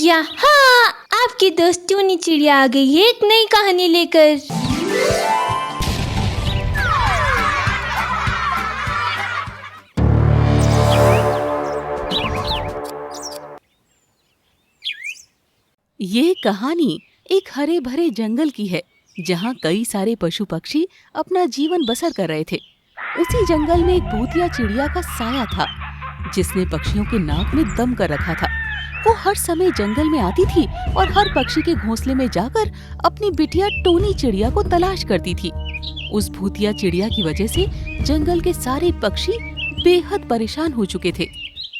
यहाँ आपके दोस्त टूनी चिड़िया आ गई है एक नई कहानी लेकर। ये कहानी एक हरे भरे जंगल की है जहाँ कई सारे पशु पक्षी अपना जीवन बसर कर रहे थे। उसी जंगल में एक भूतिया चिड़िया का साया था जिसने पक्षियों के नाक में दम कर रखा था। वो हर समय जंगल में आती थी और हर पक्षी के घोंसले में जाकर अपनी बिटिया टोनी चिड़िया को तलाश करती थी। उस भूतिया चिड़िया की वजह से जंगल के सारे पक्षी बेहद परेशान हो चुके थे।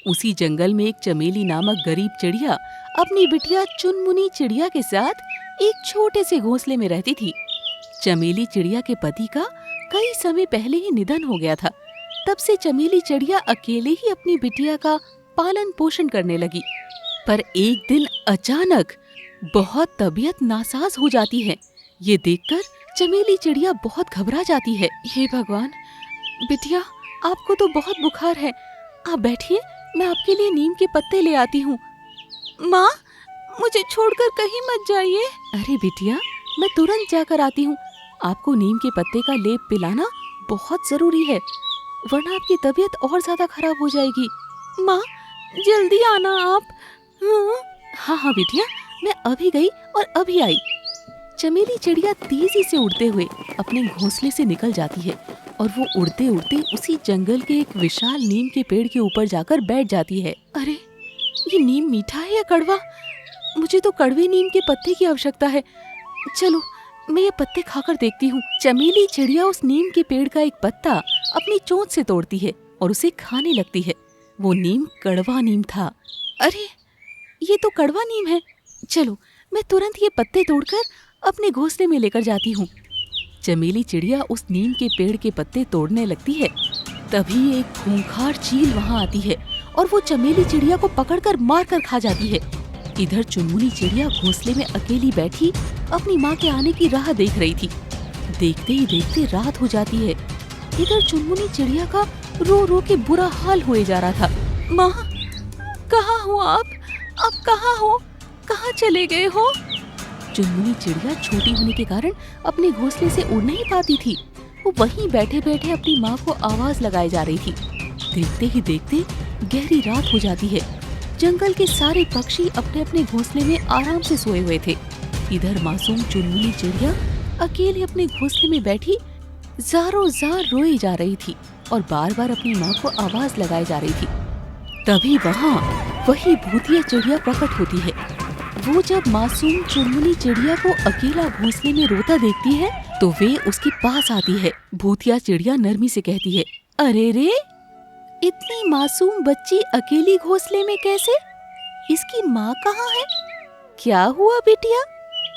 उसी जंगल में एक चमेली नामक गरीब चिड़िया अपनी बिटिया चुनमुनी चिड़िया के साथ एक छोटे से घोंसले में रहती थी। चमेली चिड़िया के पति का कई समय पहले ही निधन हो गया था। तब से चमेली चिड़िया अकेले ही अपनी बिटिया का पालन पोषण करने लगी। पर एक दिन अचानक बहुत तबीयत नासाज हो जाती है। ये देखकर चमेली चिड़िया बहुत घबरा जाती है। हे भगवान, बिटिया आपको तो बहुत बुखार है, आप बैठिए, मैं आपके लिए नीम के पत्ते ले आती हूँ। माँ, मुझे छोड़कर कहीं मत जाइए। अरे बिटिया, मैं तुरंत जाकर आती हूँ। आपको नीम के पत्ते का लेप पिलाना बहुत जरूरी है, वरना आपकी तबीयत और ज्यादा खराब हो जाएगी। माँ, जल्दी आना आप। हाँ हाँ बिटिया, मैं अभी गई और अभी आई। चमेली चिड़िया तेजी से उड़ते हुए अपने घोंसले से निकल जाती है और वो उड़ते उड़ते उसी जंगल के एक विशाल नीम के पेड़ के ऊपर जाकर बैठ जाती है। अरे, ये नीम मीठा है या कड़वा? मुझे तो कड़वे नीम के पत्ते की आवश्यकता है। चलो, मैं ये पत्ते खाकर देखती हूँ। चमेली चिड़िया उस नीम के पेड़ का एक पत्ता अपनी चोंच से तोड़ती है और उसे खाने लगती है। वो नीम कड़वा नीम था। अरे, ये तो कड़वा नीम है। चलो, मैं तुरंत ये पत्ते तोड़कर अपने घोंसले में लेकर जाती हूँ। चमेली चिड़िया उस नीम के पेड़ के पत्ते तोड़ने लगती है। तभी एक खूंखार चील वहाँ आती है और वो चमेली चिड़िया को पकड़कर मार कर खा जाती है। इधर चुनमुनी चिड़िया घोंसले में अकेली बैठी अपनी माँ के आने की राह देख रही थी। देखते ही देखते रात हो जाती है। इधर चुनमुनी चिड़िया का रो रो के बुरा हाल हुए जा रहा था। माँ, कहाँ हो आप? आप कहाँ हो? कहाँ चले गए हो? चुनमुनी चिड़िया छोटी होने के कारण अपने घोंसले से उड़ नहीं पाती थी। वो वहीं बैठे बैठे अपनी माँ को आवाज लगाए जा रही थी। देखते ही देखते गहरी रात हो जाती है। जंगल के सारे पक्षी अपने अपने घोंसले में आराम से सोए हुए थे। इधर मासूम चुनमुनी चिड़िया अकेले अपने घोंसले में बैठी ज़ारों ज़ार रोई जा रही थी और बार बार अपनी माँ को आवाज लगाए जा रही थी। तभी वहाँ वही भूतिया चिड़िया प्रकट होती है। वो जब मासूम चुनमुनी चिड़िया को अकेला घोंसले में रोता देखती है तो वे उसके पास आती है। भूतिया चिड़िया नरमी से कहती है, अरे रे, इतनी मासूम बच्ची अकेली घोंसले में कैसे? इसकी माँ कहाँ है? क्या हुआ बिटिया,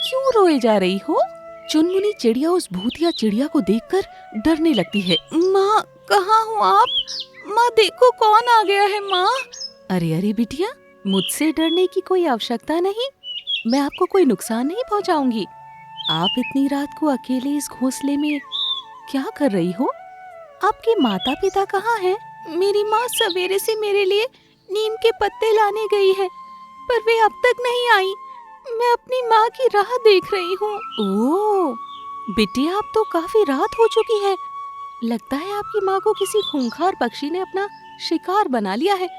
क्यों रोए जा रही हो? चुनमुनी चिड़िया उस भूतिया चिड़िया को देखकर डरने लगती है। माँ, कहाँ हो आप? माँ, देखो कौन आ गया है माँ। अरे अरे बिटिया, मुझसे डरने की कोई आवश्यकता नहीं, मैं आपको कोई नुकसान नहीं पहुँचाऊंगी। आप इतनी रात को अकेले इस घोंसले में क्या कर रही हो? आपके माता पिता कहाँ हैं? मेरी माँ सवेरे से मेरे लिए नीम के पत्ते लाने गई है, पर वे अब तक नहीं आई। मैं अपनी माँ की राह देख रही हूँ। ओह बिटिया, अब तो काफी रात हो चुकी है। लगता है आपकी माँ को किसी खूंखार पक्षी ने अपना शिकार बना लिया है,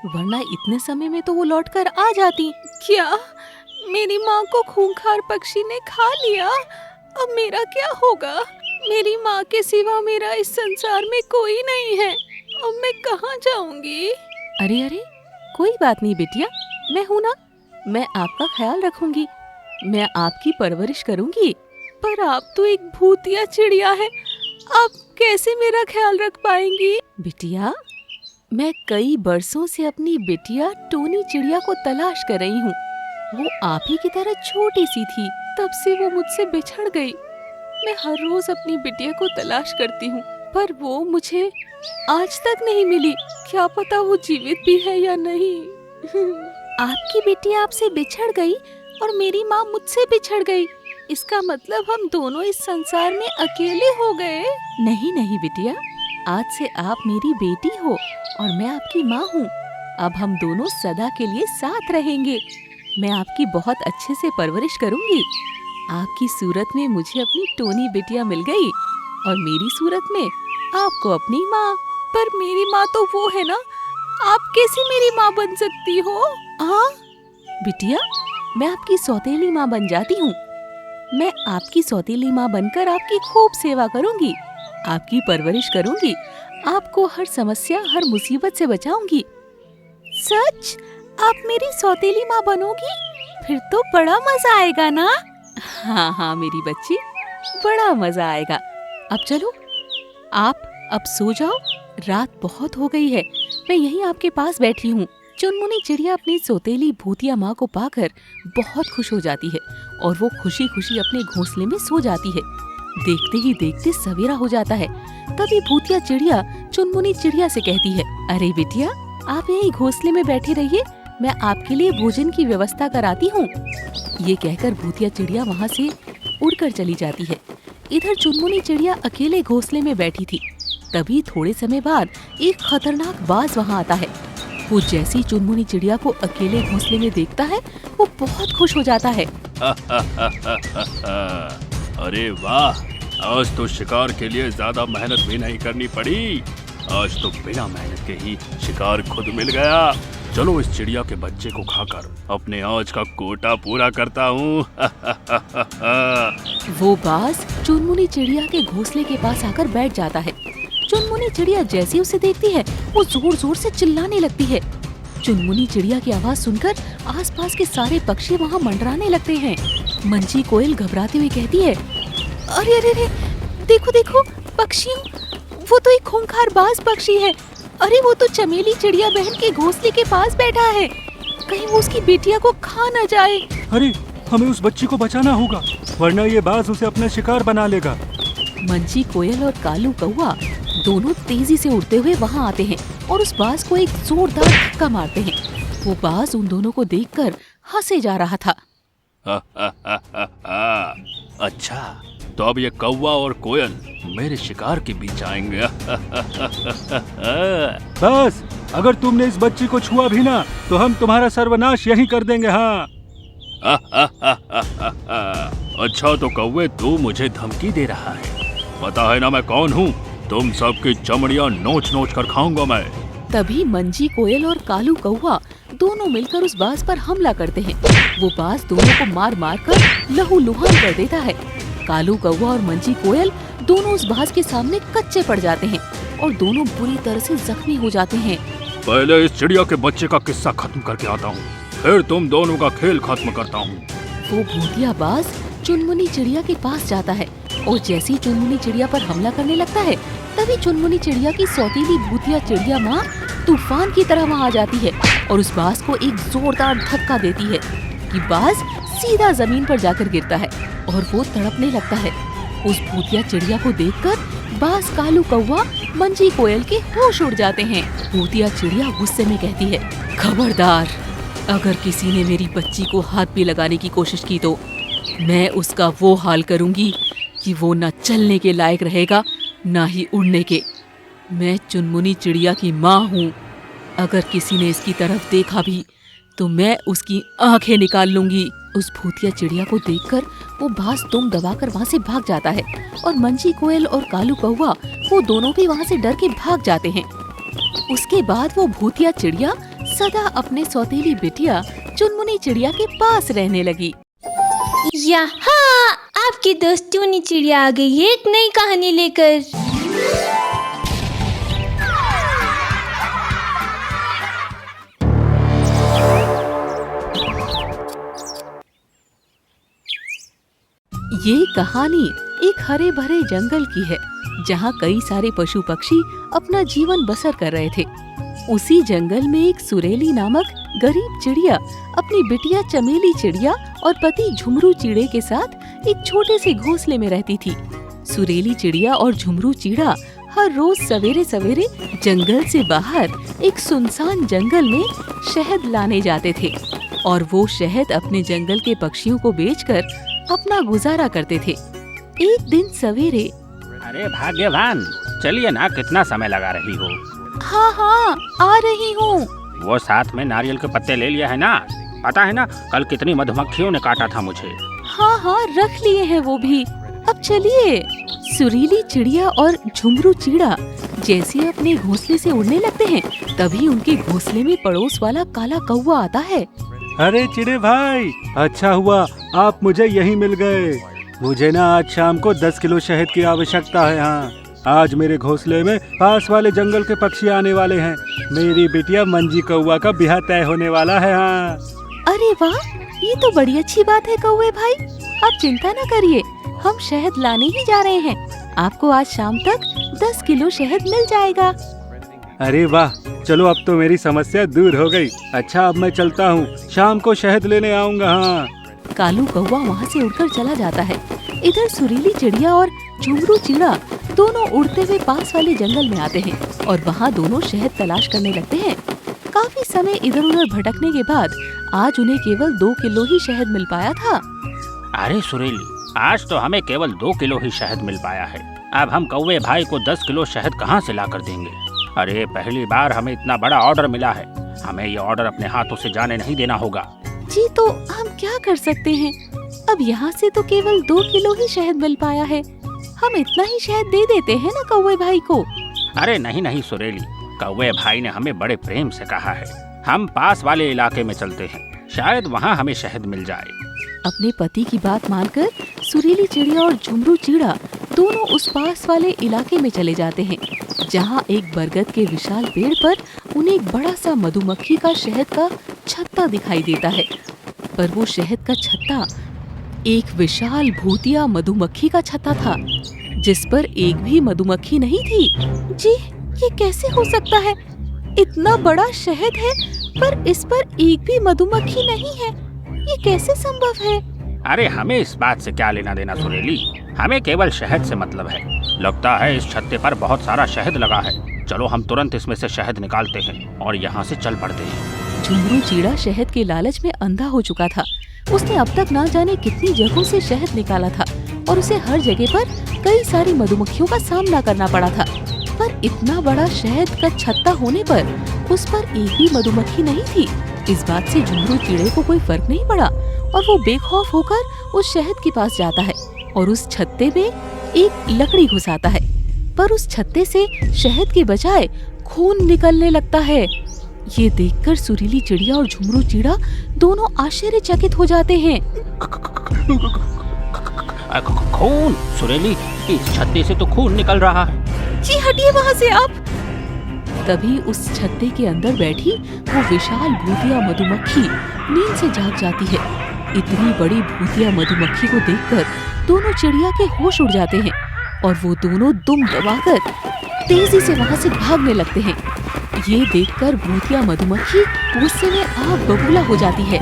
वरना इतने समय में तो वो लौटकर आ जाती। क्या मेरी माँ को खूंखार पक्षी ने खा लिया? अब मेरा क्या होगा? मेरी माँ के सिवा मेरा इस संसार में कोई नहीं है। अब मैं कहाँ जाऊंगी? अरे अरे, कोई बात नहीं बिटिया, मैं हूँ ना, मैं आपका ख्याल रखूंगी, मैं आपकी परवरिश करूंगी। पर आप तो एक भूतिया चिड़िया है, आप कैसे मेरा ख्याल रख पाएंगी? बिटिया, मैं कई बरसों से अपनी बिटिया टोनी चिड़िया को तलाश कर रही हूँ। वो आप ही की तरह छोटी सी थी, तब से वो मुझसे बिछड़ गई। मैं हर रोज अपनी बिटिया को तलाश करती हूँ, पर वो मुझे आज तक नहीं मिली। क्या पता वो जीवित भी है या नहीं। आपकी बिटिया आपसे बिछड़ गई और मेरी माँ मुझसे बिछड़ गई, इसका मतलब हम दोनों इस संसार में अकेले हो गए। नहीं नहीं बिटिया, आज से आप मेरी बेटी हो और मैं आपकी माँ हूँ। अब हम दोनों सदा के लिए साथ रहेंगे। मैं आपकी बहुत अच्छे से परवरिश करूंगी। आपकी सूरत में मुझे अपनी टोनी बिटिया मिल गई और मेरी सूरत में आपको अपनी माँ। पर मेरी माँ तो वो है ना, आप कैसे मेरी माँ बन सकती हो? हाँ बिटिया, मैं आपकी सौतेली माँ बन जाती हूँ। मैं आपकी सौतेली माँ बनकर आपकी खूब सेवा करूंगी, आपकी परवरिश करूंगी, आपको हर समस्या हर मुसीबत से बचाऊंगी। सच? आप मेरी सौतेली माँ बनोगी? फिर तो बड़ा मजा आएगा ना? हाँ हाँ मेरी बच्ची, बड़ा मजा आएगा। अब चलो, आप अब सो जाओ, रात बहुत हो गई है। मैं यहीं आपके पास बैठी हूँ। चुनमुनी चिड़िया अपनी सौतेली भूतिया माँ को पाकर बहुत खुश हो जाती है और वो खुशी खुशी अपने घोंसले में सो जाती है। देखते ही देखते सवेरा हो जाता है। तभी भूतिया चिड़िया चुनमुनी चिड़िया से कहती है, अरे बिटिया, आप यहीं घोंसले में बैठे रहिए, मैं आपके लिए भोजन की व्यवस्था कराती हूँ। ये कहकर भूतिया चिड़िया वहाँ से उड़कर चली जाती है। इधर चुनमुनी चिड़िया अकेले घोंसले में बैठी थी। तभी थोड़े समय बाद एक खतरनाक बाज वहाँ आता है। वो जैसी चुनमुनी चिड़िया को अकेले घोंसले में देखता है, वो बहुत खुश हो जाता है। अरे वाह, आज तो शिकार के लिए ज्यादा मेहनत भी नहीं करनी पड़ी। आज तो बिना मेहनत के ही शिकार खुद मिल गया। चलो इस चिड़िया के बच्चे को खाकर अपने आज का कोटा पूरा करता हूँ। वो बाज चुनमुनी चिड़िया के घोंसले के पास आकर बैठ जाता है। चुनमुनी चिड़िया जैसे उसे देखती है, वो जोर जोर से चिल्लाने लगती है। चुनमुनी चिड़िया की आवाज सुनकर आसपास के सारे पक्षी वहाँ मंडराने लगते हैं। मंजी कोयल घबराते हुए कहती है, अरे अरे अरे, देखो देखो पक्षियों, वो तो एक खूंखार बाज पक्षी है। अरे वो तो चमेली चिड़िया बहन के घोंसले के पास बैठा है, कहीं वो उसकी बेटिया को खा न जाए। अरे हमें उस बच्ची को बचाना होगा, वरना ये बाज उसे अपना शिकार बना लेगा। मंजी कोयल और कालू कौवा दोनों तेजी से उड़ते हुए वहाँ आते हैं और उस बाज को एक जोरदार धक्का मारते हैं। वो बाज उन दोनों को देखकर हंसे जा रहा था। अच्छा, तो अब ये कौवा और कोयल मेरे शिकार के बीच आएंगे। बस, अगर तुमने इस बच्ची को छुआ भी ना, तो हम तुम्हारा सर्वनाश यहीं कर देंगे। हाँ। अच्छा तो कौवे, तू मुझे धमकी दे रहा है? पता है ना मैं कौन हूँ? तुम सबकी चमड़ियाँ नोच नोच कर खाऊंगा मैं। तभी मंजी कोयल और कालू कौवा दोनों मिलकर उस बाज पर हमला करते हैं। वो बाज दोनों को मार मार कर लहूलुहान कर देता है। कालू कौवा और मंजी कोयल दोनों उस बाज के सामने कच्चे पड़ जाते हैं और दोनों बुरी तरह से जख्मी हो जाते हैं। पहले इस चिड़िया के बच्चे का किस्सा खत्म करके आता हूँ, फिर तुम दोनों का खेल खत्म करता हूँ। वो भूतिया बाज चुनमुनी चिड़िया के पास जाता है और जैसे ही चुनमुनी चिड़िया पर हमला करने लगता है, तभी चुनमुनी चिड़िया की सौतीली भूतिया चिड़िया माँ तूफान की तरह वहाँ आ जाती है और उस बाज को एक जोरदार धक्का देती है कि बाज सीधा जमीन पर जाकर गिरता है और वो तड़पने लगता है। उस भूतिया चिड़िया को देखकर बाज, कालू कौवा, मंजी कोयल के होश उड़ जाते हैं। भूतिया चिड़िया गुस्से में कहती है, खबरदार, अगर किसी ने मेरी बच्ची को हाथ भी लगाने की कोशिश की तो मैं उसका वो हाल करूंगी कि वो न चलने के लायक रहेगा ना ही उड़ने के। मैं चुनमुनी चिड़िया की माँ हूँ। अगर किसी ने इसकी तरफ देखा भी तो मैं उसकी आंखें निकाल लूंगी। उस भूतिया चिड़िया को देखकर वो बाज दुम दबाकर वहाँ से भाग जाता है और मंजी कोयल और कालू कौवा वो दोनों भी वहाँ से डर के भाग जाते हैं। उसके बाद वो भूतिया चिड़िया सदा अपने सौतेली बिटिया चुनमुनी चिड़िया के पास रहने लगी। यहाँ आपकी दोस्त टूनी चिड़िया आ गई है एक नई कहानी लेकर। ये कहानी एक हरे भरे जंगल की है, जहाँ कई सारे पशु पक्षी अपना जीवन बसर कर रहे थे। उसी जंगल में एक सुरेली नामक गरीब चिड़िया अपनी बिटिया चमेली चिड़िया और पति झुमरू चिड़े के साथ एक छोटे से घोंसले में रहती थी। सुरेली चिड़िया और झुमरू चिड़ा हर रोज सवेरे सवेरे जंगल से बाहर एक सुनसान जंगल में शहद लाने जाते थे और वो शहद अपने जंगल के पक्षियों को बेचकर अपना गुजारा करते थे। एक दिन सवेरे, अरे भाग्यवान, चलिए ना, कितना समय लगा रही हो? हाँ हाँ आ रही हूँ। वो साथ में नारियल के पत्ते ले लिया है ना? पता है ना कल कितनी मधुमक्खियों ने काटा था मुझे। हाँ हाँ, रख लिए हैं वो भी। अब चलिए। सुरीली चिड़िया और झुमरू चिड़ा जैसे अपने घोंसले से उड़ने लगते हैं, तभी उनके घोंसले में पड़ोस वाला काला कौवा आता है। अरे चिड़े भाई, अच्छा हुआ आप मुझे यहीं मिल गए। मुझे ना आज शाम को 10 किलो शहद की आवश्यकता है। हाँ, आज मेरे घोंसले में पास वाले जंगल के पक्षी आने वाले हैं। मेरी बिटिया मंजी कौवा का ब्याह तय होने वाला है। हाँ। अरे वाह, ये तो बड़ी अच्छी बात है कौवे भाई। आप चिंता न करिए, हम शहद लाने ही जा रहे हैं। आपको आज शाम तक 10 किलो शहद मिल जाएगा। अरे वाह, चलो अब तो मेरी समस्या दूर हो गई। अच्छा, अब मैं चलता हूँ, शाम को शहद लेने आऊँगा। हाँ। कालू कौवा वहाँ से उड़कर चला जाता है। इधर सुरीली चिड़िया और झुमरू चिड़ा दोनों उड़ते हुए पास वाले जंगल में आते हैं और वहाँ दोनों शहद तलाश करने लगते हैं। काफी समय इधर उधर भटकने के बाद आज उन्हें केवल 2 किलो ही शहद मिल पाया था। अरे सुरीली, आज तो हमें केवल 2 किलो ही शहद मिल पाया है। अब हम कौवे भाई को 10 किलो शहद कहाँ से ला कर देंगे? अरे पहली बार हमें इतना बड़ा ऑर्डर मिला है, हमें ये ऑर्डर अपने हाथों से जाने नहीं देना होगा। जी, तो हम क्या कर सकते हैं? अब यहाँ से तो केवल 2 किलो ही शहद मिल पाया है। हम इतना ही शहद दे देते हैं ना कौवे भाई को। अरे नहीं नहीं सुरीली, कौवे भाई ने हमें बड़े प्रेम से कहा है, हम पास वाले इलाके में चलते हैं, शायद वहाँ हमें शहद मिल जाए। अपने पति की बात मानकर सुरीली चिड़िया और झुमरू चिड़ा दोनों उस पास वाले इलाके में चले जाते हैं, जहाँ एक बरगद के विशाल पेड़ पर उन्हें एक बड़ा सा मधुमक्खी का शहद का छत्ता दिखाई देता है। पर वो शहद का छत्ता एक विशाल भूतिया मधुमक्खी का छत्ता था, जिस पर एक भी मधुमक्खी नहीं थी। जी, ये कैसे हो सकता है? इतना बड़ा शहद है पर इस पर एक भी मधुमक्खी नहीं है। ये कैसे संभव है? अरे हमें इस बात से क्या लेना देना सुरीली, हमें केवल शहद से मतलब है। लगता है इस छत्ते पर बहुत सारा शहद लगा है। चलो हम तुरंत इसमें से शहद निकालते हैं और यहाँ से चल पड़ते हैं। झुमरू चिड़ा शहद के लालच में अंधा हो चुका था। उसने अब तक ना जाने कितनी जगहों से शहद निकाला था और उसे हर जगह पर कई सारी मधुमक्खियों का सामना करना पड़ा था। पर इतना बड़ा शहद का छत्ता होने पर उस पर एक भी मधुमक्खी नहीं थी। इस बात से झुमरू चिड़े को कोई फर्क नहीं पड़ा और वो बेखौफ होकर उस शहद के पास जाता है और उस छत्ते में एक लकड़ी घुसाता है। पर उस छत्ते से शहद के बजाय खून निकलने लगता है। ये देखकर सुरीली चिड़िया और झुमरू चिड़ा दोनों आश्चर्यचकित हो जाते हैं। खून? सुरीली, इस छत्ते से तो खून निकल रहा है। जी हटिए वहाँ से आप। तभी उस छत्ते के अंदर बैठी वो विशाल भूतिया मधुमक्खी नींद से जाग जाती है। इतनी बड़ी भूतिया मधुमक्खी को देखकर दोनों चिड़िया के होश उड़ जाते हैं और वो दोनों दुम दबाकर तेजी से वहाँ से भागने लगते हैं। ये देखकर भूतिया मधुमक्खी गुस्से में आग बबूला हो जाती है।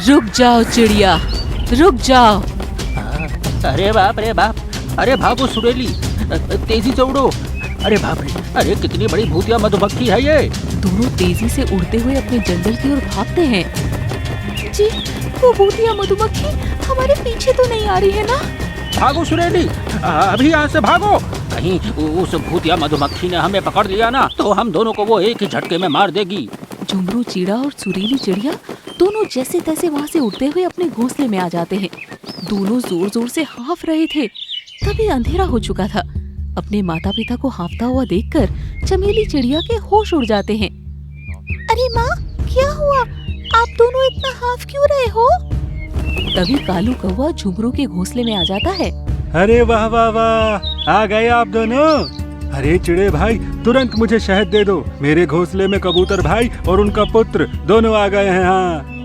रुक जाओ चिड़िया, रुक जाओ। अरे बाप रे बाप, अरे भागो सुरीली, तेजी से उड़ो। अरे बाप रे, अरे कितनी बड़ी भूतिया मधुमक्खी है ये। दोनों तेजी से उड़ते हुए अपने जंगल की ओर भागते हैं। जी, वो भूतिया मधुमक्खी हमारे पीछे तो नहीं आ रही है ना? भागो सुरीली, अभी यहाँ से भागो। कहीं उस भूतिया मधुमक्खी ने हमें पकड़ लिया ना तो हम दोनों को वो एक ही झटके में मार देगी। झुमरू चिड़ा और सुरीली चिड़िया दोनों जैसे तैसे वहाँ से उड़ते हुए अपने घोंसले में आ जाते हैं। दोनों जोर जोर से हाँफ रहे थे। तभी अंधेरा हो चुका था। अपने माता पिता को हाँफता हुआ देखकर चमेली चिड़िया के होश उड़ जाते हैं। अरे माँ, क्या हुआ? आप दोनों इतना हाँफ क्यों रहे हो? तभी कालू कौवा झुमरू के घोंसले में आ जाता है। अरे वाह वाह वाह, आ गए आप दोनों। अरे चिड़े भाई, तुरंत मुझे शहद दे दो। मेरे घोंसले में कबूतर भाई और उनका पुत्र दोनों आ गए हैं। हाँ।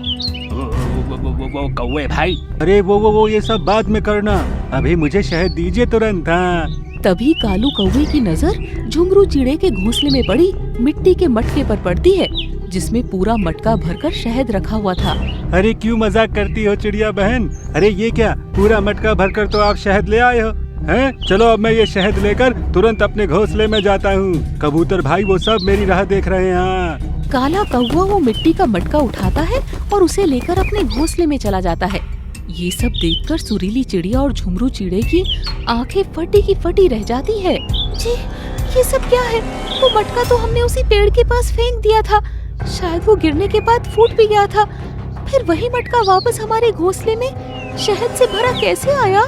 वो कौवे भाई। अरे वो ये सब बाद में करना, अभी मुझे शहद दीजिए तुरंत। हाँ। तभी कालू कौवे की नजर झुमरू चिड़े के घोंसले में पड़ी मिट्टी के मटके पर पड़ती है, जिसमें पूरा मटका भरकर शहद रखा हुआ था। अरे क्यों मजाक करती हो चिड़िया बहन? अरे ये क्या, पूरा मटका भरकर तो आप शहद ले आए हो हैं? चलो अब मैं ये शहद लेकर तुरंत अपने घोंसले में जाता हूँ। कबूतर भाई वो सब मेरी राह देख रहे हैं। काला कौवा वो मिट्टी का मटका उठाता है और उसे लेकर अपने घोंसले में चला जाता है। ये सब देखकर सुरीली चिड़िया और झुमरू चिड़े की आंखें फटी की फटी रह जाती है। जी, ये सब क्या है? वो मटका तो हमने उसी पेड़ के पास फेंक दिया था। शायद वो गिरने के बाद फूट भी गया था। आखिर वही मटका वापस हमारे घोंसले में शहद से भरा कैसे आया?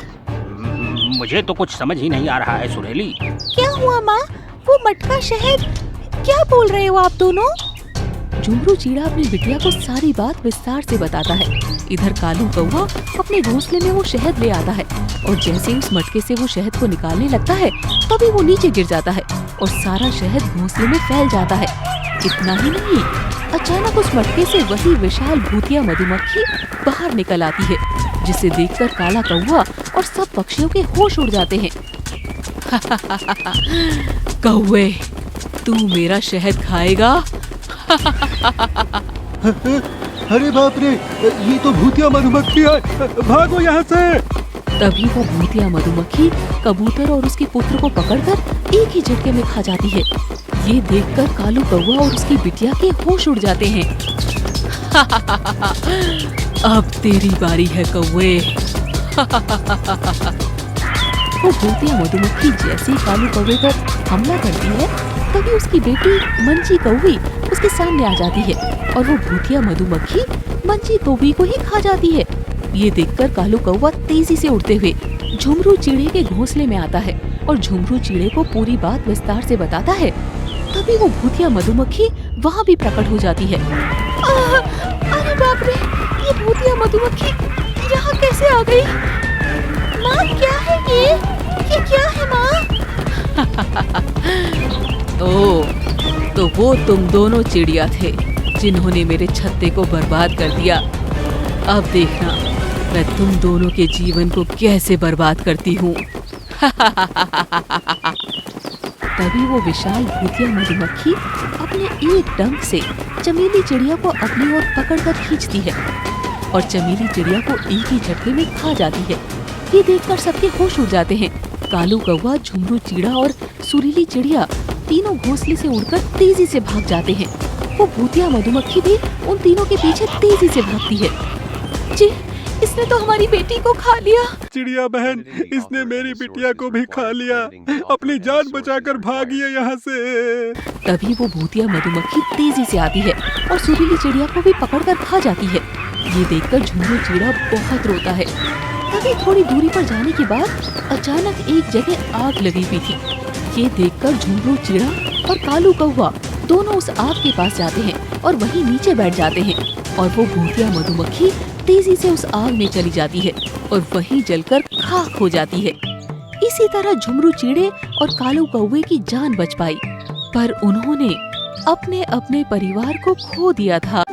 मुझे तो कुछ समझ ही नहीं आ रहा है सुरेली। क्या हुआ माँ? वो मटका शहद, क्या बोल रहे हो आप दोनों? झुमरू चीड़ा अपनी बिटिया को सारी बात विस्तार से बताता है। इधर कालू कौवा अपने घोंसले में वो शहद ले आता है और जैसे ही उस मटके से वो शहद को निकालने लगता है तभी वो नीचे गिर जाता है और सारा शहद घोंसले में फैल जाता है। इतना ही नहीं, अचानक उस मटके से वही विशाल भूतिया मधुमक्खी बाहर निकल आती है, जिसे देखकर काला कौवा और सब पक्षियों के होश उड़ जाते हैं। कौवे, तू मेरा शहद खाएगा? अरे बाप रे, ये तो भूतिया मधुमक्खी है, भागो यहाँ से। तभी वो भूतिया मधुमक्खी कबूतर और उसके पुत्र को पकड़कर एक ही झटके में खा जाती है। ये देखकर कालू कौवा और उसकी बिटिया के होश उड़ जाते हैं। अब तेरी बारी है कौवे। वो भूतिया मधुमक्खी जैसे ही कालू कौवे पर हमला करती है तभी उसकी बेटी मंजी कौवी उसके सामने आ जाती है और वो भूतिया मधुमक्खी मंजी कौवी को ही खा जाती है। ये देखकर कालू कौवा तेजी से उड़ते हुए झुमरू चीड़े के घोंसले में आता है और झुमरू चीड़े को पूरी बात विस्तार से बताता है। तभी वो भूतिया मधुमक्खी वहाँ भी प्रकट हो जाती है। अरे बाप रे, ये भूतिया मधुमक्खी यहाँ कैसे आ गई? माँ, क्या है ये क्या है माँ? ओह, तो वो तुम दोनों चिड़िया थे जिन्होंने मेरे छत्ते को बर्बाद कर दिया। अब देखना मैं तुम दोनों के जीवन को कैसे बर्बाद करती हूँ। तभी वो विशाल भूतिया मधुमक्खी अपने एक डंक से चमेली चिड़िया को अपनी ओर पकड़कर खींचती है और चमेली चिड़िया को एक ही झटके में खा जाती है। ये देखकर सबके होश उड़ जाते हैं। कालू कौवा, झुमरू चीड़ा और सुरीली चिड़िया तीनों घोंसले से उड़कर तेजी से भाग जाते हैं। वो भूतिया मधुमक्खी भी उन तीनों के पीछे तेजी से भागती है। जी, इसने तो हमारी बेटी को खा लिया। चिड़िया बहन, इसने मेरी बिटिया को भी खा लिया, अपनी जान बचाकर भागिए यहाँ से। तभी वो भूतिया मधुमक्खी तेजी से आती है और सुरीली चिड़िया को भी पकड़कर खा जाती है। ये देखकर झुमरू चीड़ा बहुत रोता है। तभी थोड़ी दूरी पर जाने के बाद अचानक एक जगह आग लगी हुई थी। ये देखकर झुमरू चीड़ा और कालू कौवा दोनों उस आग के पास जाते हैं और वहीं नीचे बैठ जाते हैं और वो भूतिया मधुमक्खी तेजी से उस आग में चली जाती है और वहीं जलकर खाक हो जाती है। इसी तरह झुमरू चीड़े और कालू कौवे की जान बच पाई, पर उन्होंने अपने अपने परिवार को खो दिया था।